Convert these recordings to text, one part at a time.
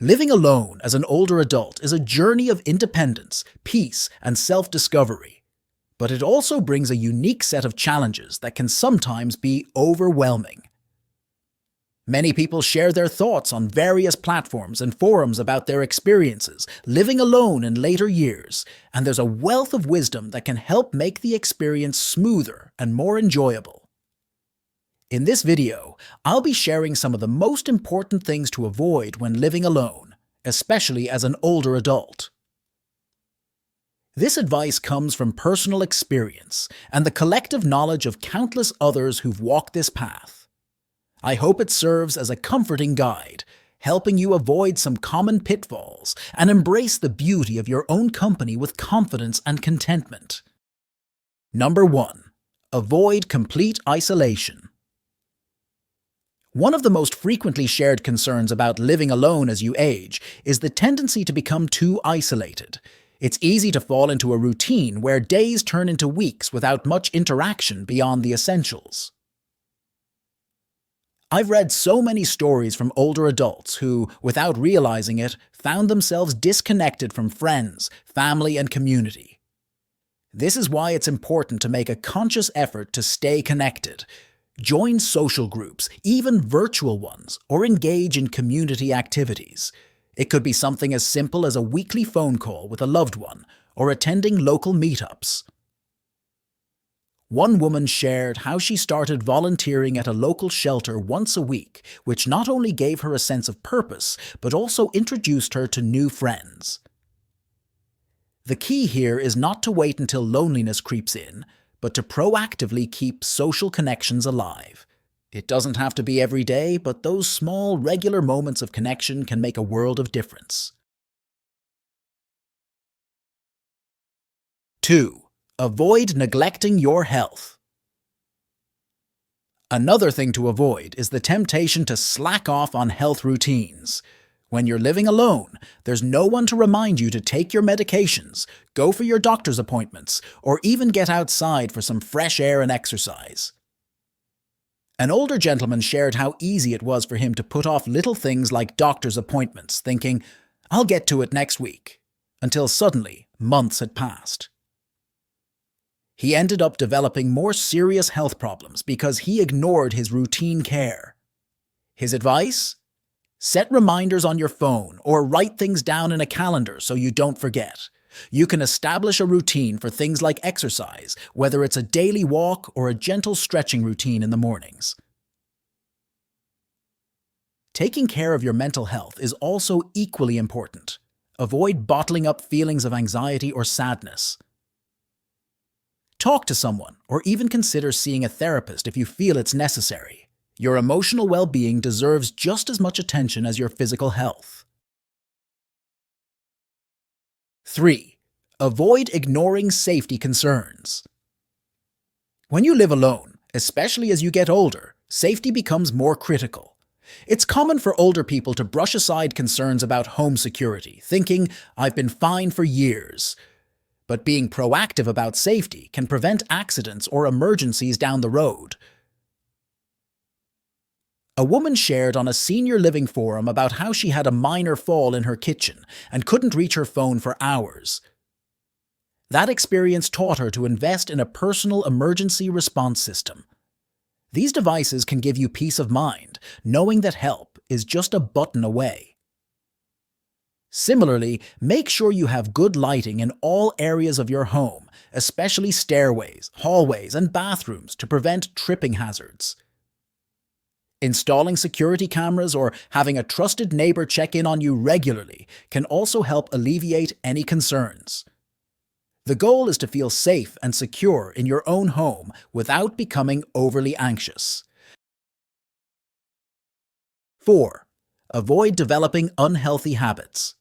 Living alone as an older adult is a journey of independence, peace, and self-discovery. But it also brings a unique set of challenges that can sometimes be overwhelming. Many people share their thoughts on various platforms and forums about their experiences living alone in later years, and there's a wealth of wisdom that can help make the experience smoother and more enjoyable. In this video, I'll be sharing some of the most important things to avoid when living alone, especially as an older adult. This advice comes from personal experience and the collective knowledge of countless others who've walked this path. I hope it serves as a comforting guide, helping you avoid some common pitfalls and embrace the beauty of your own company with confidence and contentment. Number 1. Avoid complete isolation. One of the most frequently shared concerns about living alone as you age is the tendency to become too isolated. It's easy to fall into a routine where days turn into weeks without much interaction beyond the essentials. I've read so many stories from older adults who, without realizing it, found themselves disconnected from friends, family, and community. This is why it's important to make a conscious effort to stay connected. Join social groups, even virtual ones, or engage in community activities. It could be something as simple as a weekly phone call with a loved one, or attending local meetups. One woman shared how she started volunteering at a local shelter once a week, which not only gave her a sense of purpose, but also introduced her to new friends. The key here is not to wait until loneliness creeps in, but to proactively keep social connections alive. It doesn't have to be every day, but those small, regular moments of connection can make a world of difference. 2. Avoid neglecting your health. Another thing to avoid is the temptation to slack off on health routines. When you're living alone, there's no one to remind you to take your medications, go for your doctor's appointments, or even get outside for some fresh air and exercise. An older gentleman shared how easy it was for him to put off little things like doctor's appointments, thinking, "I'll get to it next week," until suddenly months had passed. He ended up developing more serious health problems because he ignored his routine care. His advice? Set reminders on your phone or write things down in a calendar so you don't forget. You can establish a routine for things like exercise, whether it's a daily walk or a gentle stretching routine in the mornings. Taking care of your mental health is also equally important. Avoid bottling up feelings of anxiety or sadness. Talk to someone, or even consider seeing a therapist if you feel it's necessary. Your emotional well-being deserves just as much attention as your physical health. 3. Avoid ignoring safety concerns. When you live alone, especially as you get older, safety becomes more critical. It's common for older people to brush aside concerns about home security, thinking, "I've been fine for years." But being proactive about safety can prevent accidents or emergencies down the road. A woman shared on a senior living forum about how she had a minor fall in her kitchen and couldn't reach her phone for hours. That experience taught her to invest in a personal emergency response system. These devices can give you peace of mind, knowing that help is just a button away. Similarly, make sure you have good lighting in all areas of your home, especially stairways, hallways, and bathrooms to prevent tripping hazards. Installing security cameras or having a trusted neighbor check in on you regularly can also help alleviate any concerns. The goal is to feel safe and secure in your own home without becoming overly anxious. 4. Avoid developing unhealthy habits.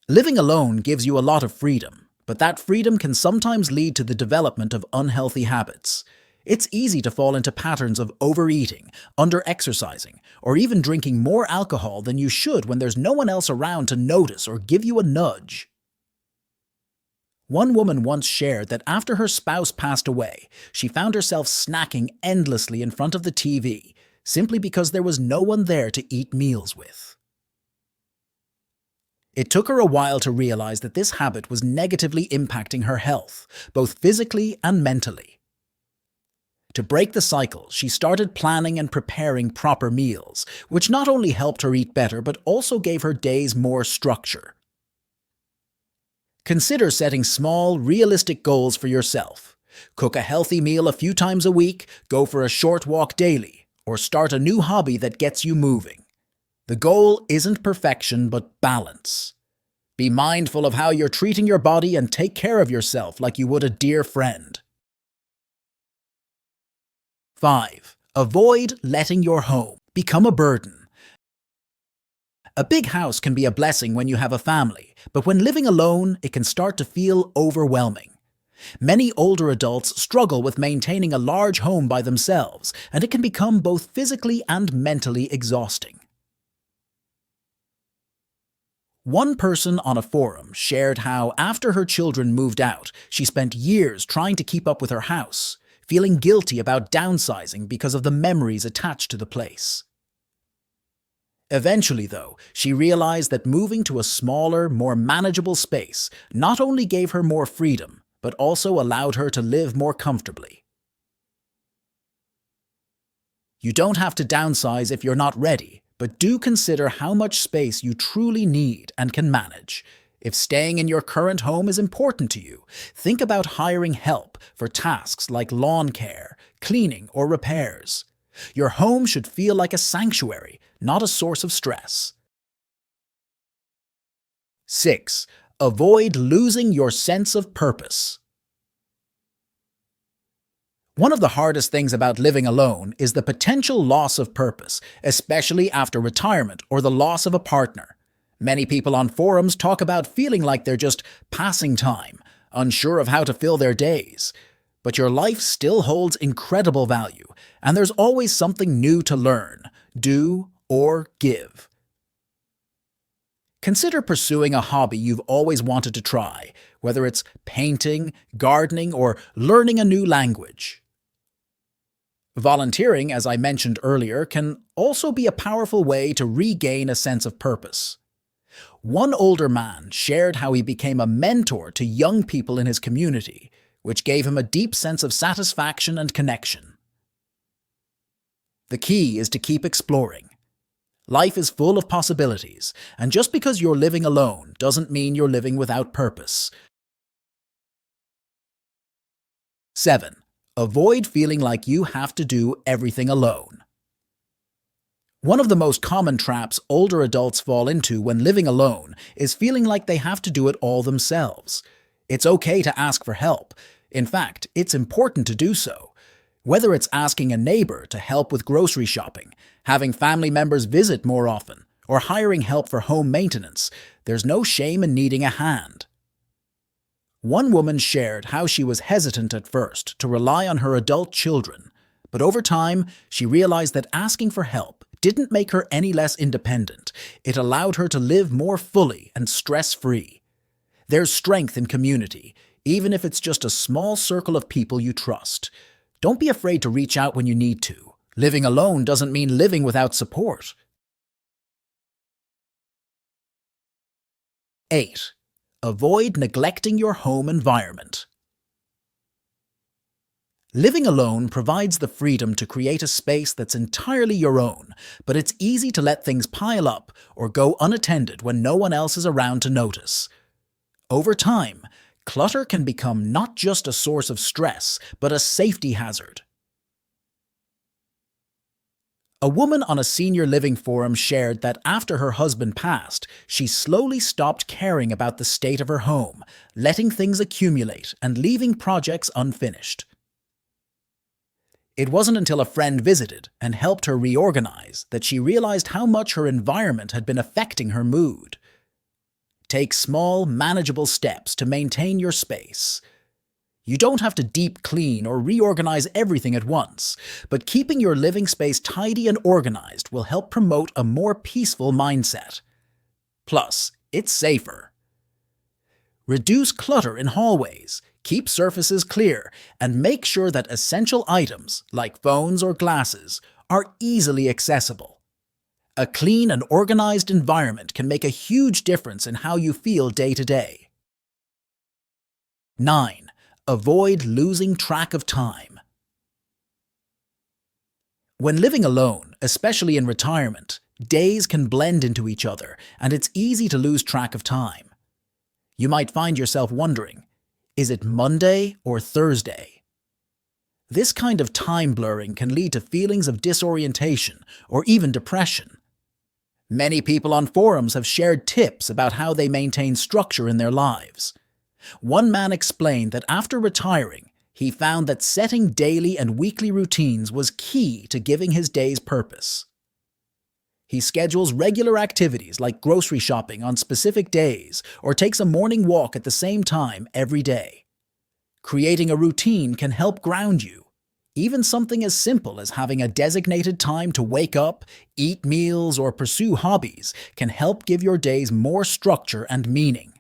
Living alone gives you a lot of freedom, but that freedom can sometimes lead to the development of unhealthy habits. It's easy to fall into patterns of overeating, under-exercising, or even drinking more alcohol than you should when there's no one else around to notice or give you a nudge. One woman once shared that after her spouse passed away, she found herself snacking endlessly in front of the TV, simply because there was no one there to eat meals with. It took her a while to realize that this habit was negatively impacting her health, both physically and mentally. To break the cycle, she started planning and preparing proper meals, which not only helped her eat better but also gave her days more structure. Consider setting small, realistic goals for yourself. Cook a healthy meal a few times a week, go for a short walk daily, or start a new hobby that gets you moving. The goal isn't perfection, but balance. Be mindful of how you're treating your body and take care of yourself like you would a dear friend. 5. Avoid letting your home become a burden. A big house can be a blessing when you have a family, but when living alone, it can start to feel overwhelming. Many older adults struggle with maintaining a large home by themselves, and it can become both physically and mentally exhausting. One person on a forum shared how, after her children moved out, she spent years trying to keep up with her house, feeling guilty about downsizing because of the memories attached to the place. Eventually, though, she realized that moving to a smaller, more manageable space not only gave her more freedom, but also allowed her to live more comfortably. You don't have to downsize if you're not ready, but do consider how much space you truly need and can manage. If staying in your current home is important to you, think about hiring help for tasks like lawn care, cleaning, or repairs. Your home should feel like a sanctuary, not a source of stress. 6. Avoid losing your sense of purpose. One of the hardest things about living alone is the potential loss of purpose, especially after retirement or the loss of a partner. Many people on forums talk about feeling like they're just passing time, unsure of how to fill their days. But your life still holds incredible value, and there's always something new to learn, do, or give. Consider pursuing a hobby you've always wanted to try, whether it's painting, gardening, or learning a new language. Volunteering, as I mentioned earlier, can also be a powerful way to regain a sense of purpose. One older man shared how he became a mentor to young people in his community, which gave him a deep sense of satisfaction and connection. The key is to keep exploring. Life is full of possibilities, and just because you're living alone doesn't mean you're living without purpose. 7. Avoid feeling like you have to do everything alone. One of the most common traps older adults fall into when living alone is feeling like they have to do it all themselves. It's okay to ask for help. In fact, it's important to do so. Whether it's asking a neighbor to help with grocery shopping, having family members visit more often, or hiring help for home maintenance, there's no shame in needing a hand. One woman shared how she was hesitant at first to rely on her adult children, but over time, she realized that asking for help didn't make her any less independent. It allowed her to live more fully and stress-free. There's strength in community, even if it's just a small circle of people you trust. Don't be afraid to reach out when you need to. Living alone doesn't mean living without support. 8. Avoid neglecting your home environment. Living alone provides the freedom to create a space that's entirely your own, but it's easy to let things pile up or go unattended when no one else is around to notice. Over time, clutter can become not just a source of stress, but a safety hazard. A woman on a senior living forum shared that after her husband passed, she slowly stopped caring about the state of her home, letting things accumulate and leaving projects unfinished. It wasn't until a friend visited and helped her reorganize that she realized how much her environment had been affecting her mood. Take small, manageable steps to maintain your space. You don't have to deep clean or reorganize everything at once, but keeping your living space tidy and organized will help promote a more peaceful mindset. Plus, it's safer. Reduce clutter in hallways, keep surfaces clear, and make sure that essential items, like phones or glasses, are easily accessible. A clean and organized environment can make a huge difference in how you feel day to day. 9. Avoid losing track of time. When living alone, especially in retirement, days can blend into each other, and it's easy to lose track of time. You might find yourself wondering, is it Monday or Thursday? This kind of time blurring can lead to feelings of disorientation or even depression. Many people on forums have shared tips about how they maintain structure in their lives. One man explained that after retiring, he found that setting daily and weekly routines was key to giving his days purpose. He schedules regular activities like grocery shopping on specific days or takes a morning walk at the same time every day. Creating a routine can help ground you. Even something as simple as having a designated time to wake up, eat meals, or pursue hobbies can help give your days more structure and meaning.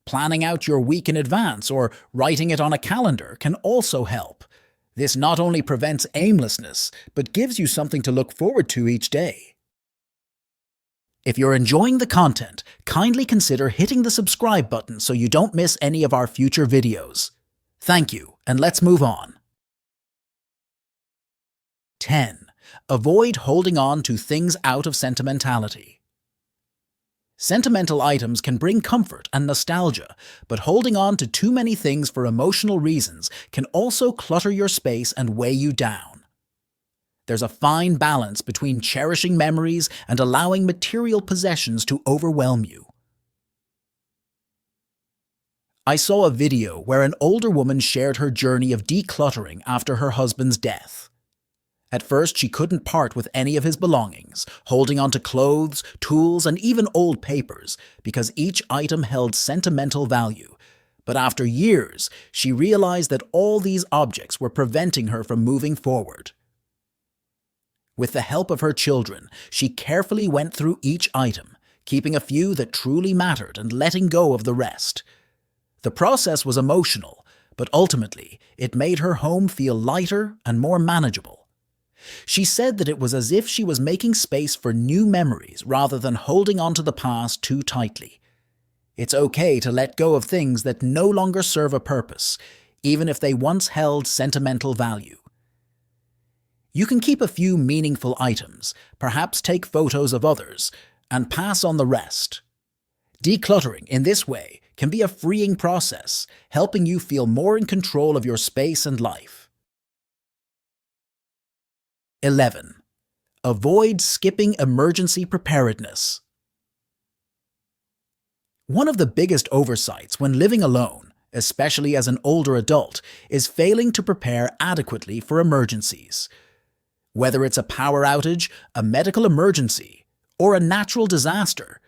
Planning out your week in advance or writing it on a calendar can also help. This not only prevents aimlessness, but gives you something to look forward to each day. If you're enjoying the content, kindly consider hitting the subscribe button so you don't miss any of our future videos. Thank you, and let's move on. 10. Avoid holding on to things out of sentimentality. Sentimental items can bring comfort and nostalgia, but holding on to too many things for emotional reasons can also clutter your space and weigh you down. There's a fine balance between cherishing memories and allowing material possessions to overwhelm you. I saw a video where an older woman shared her journey of decluttering after her husband's death. At first, she couldn't part with any of his belongings, holding onto clothes, tools, and even old papers, because each item held sentimental value. But after years, she realized that all these objects were preventing her from moving forward. With the help of her children, she carefully went through each item, keeping a few that truly mattered and letting go of the rest. The process was emotional, but ultimately, it made her home feel lighter and more manageable. She said that it was as if she was making space for new memories rather than holding on to the past too tightly. It's okay to let go of things that no longer serve a purpose, even if they once held sentimental value. You can keep a few meaningful items, perhaps take photos of others, and pass on the rest. Decluttering in this way can be a freeing process, helping you feel more in control of your space and life. 11. Avoid skipping emergency preparedness. One of the biggest oversights when living alone, especially as an older adult, is failing to prepare adequately for emergencies. Whether it's a power outage, a medical emergency, or a natural disaster,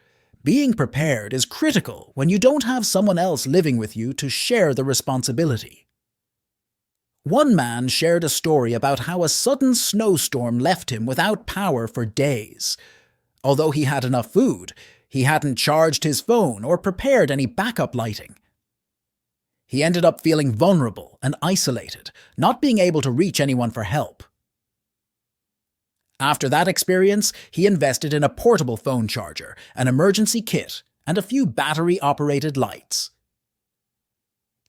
being prepared is critical when you don't have someone else living with you to share the responsibility. One man shared a story about how a sudden snowstorm left him without power for days. Although he had enough food, he hadn't charged his phone or prepared any backup lighting. He ended up feeling vulnerable and isolated, not being able to reach anyone for help. After that experience, he invested in a portable phone charger, an emergency kit, and a few battery-operated lights.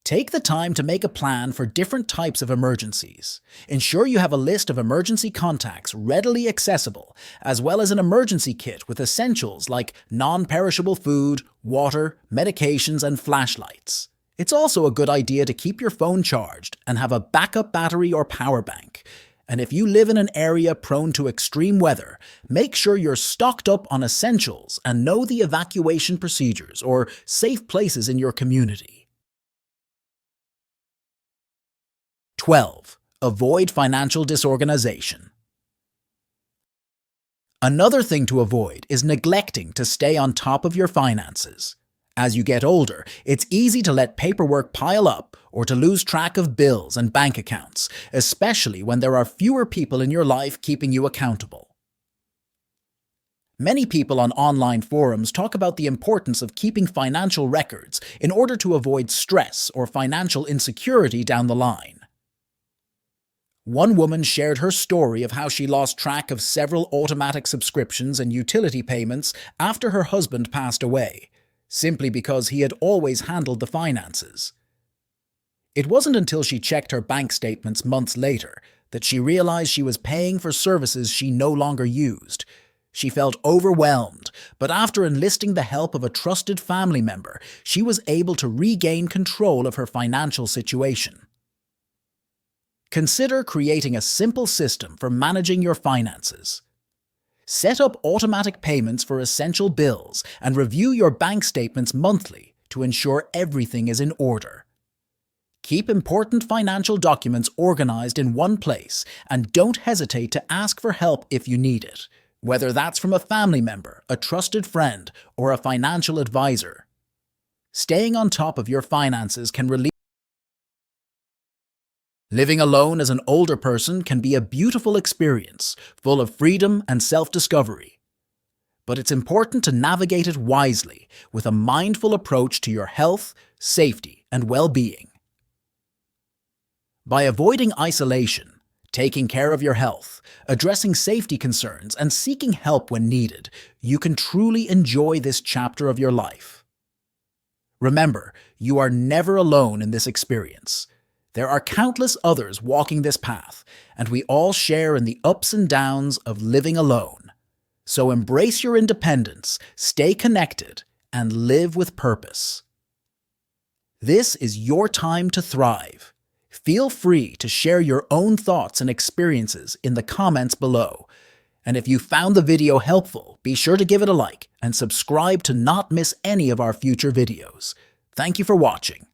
Take the time to make a plan for different types of emergencies. Ensure you have a list of emergency contacts readily accessible, as well as an emergency kit with essentials like non-perishable food, water, medications, and flashlights. It's also a good idea to keep your phone charged and have a backup battery or power bank. And if you live in an area prone to extreme weather, make sure you're stocked up on essentials and know the evacuation procedures or safe places in your community. 12. Avoid financial disorganization. Another thing to avoid is neglecting to stay on top of your finances. As you get older, it's easy to let paperwork pile up or to lose track of bills and bank accounts, especially when there are fewer people in your life keeping you accountable. Many people on online forums talk about the importance of keeping financial records in order to avoid stress or financial insecurity down the line. One woman shared her story of how she lost track of several automatic subscriptions and utility payments after her husband passed away, simply because he had always handled the finances. It wasn't until she checked her bank statements months later that she realized she was paying for services she no longer used. She felt overwhelmed, but after enlisting the help of a trusted family member, she was able to regain control of her financial situation. Consider creating a simple system for managing your finances. Set up automatic payments for essential bills and review your bank statements monthly to ensure everything is in order. Keep important financial documents organized in one place and don't hesitate to ask for help if you need it, whether that's from a family member, a trusted friend, or a financial advisor. Staying on top of your finances can relieve. Living alone as an older person can be a beautiful experience, full of freedom and self-discovery. But it's important to navigate it wisely, with a mindful approach to your health, safety, and well-being. By avoiding isolation, taking care of your health, addressing safety concerns, and seeking help when needed, you can truly enjoy this chapter of your life. Remember, you are never alone in this experience. There are countless others walking this path, and we all share in the ups and downs of living alone. So embrace your independence, stay connected, and live with purpose. This is your time to thrive. Feel free to share your own thoughts and experiences in the comments below. And if you found the video helpful, be sure to give it a like and subscribe to not miss any of our future videos. Thank you for watching.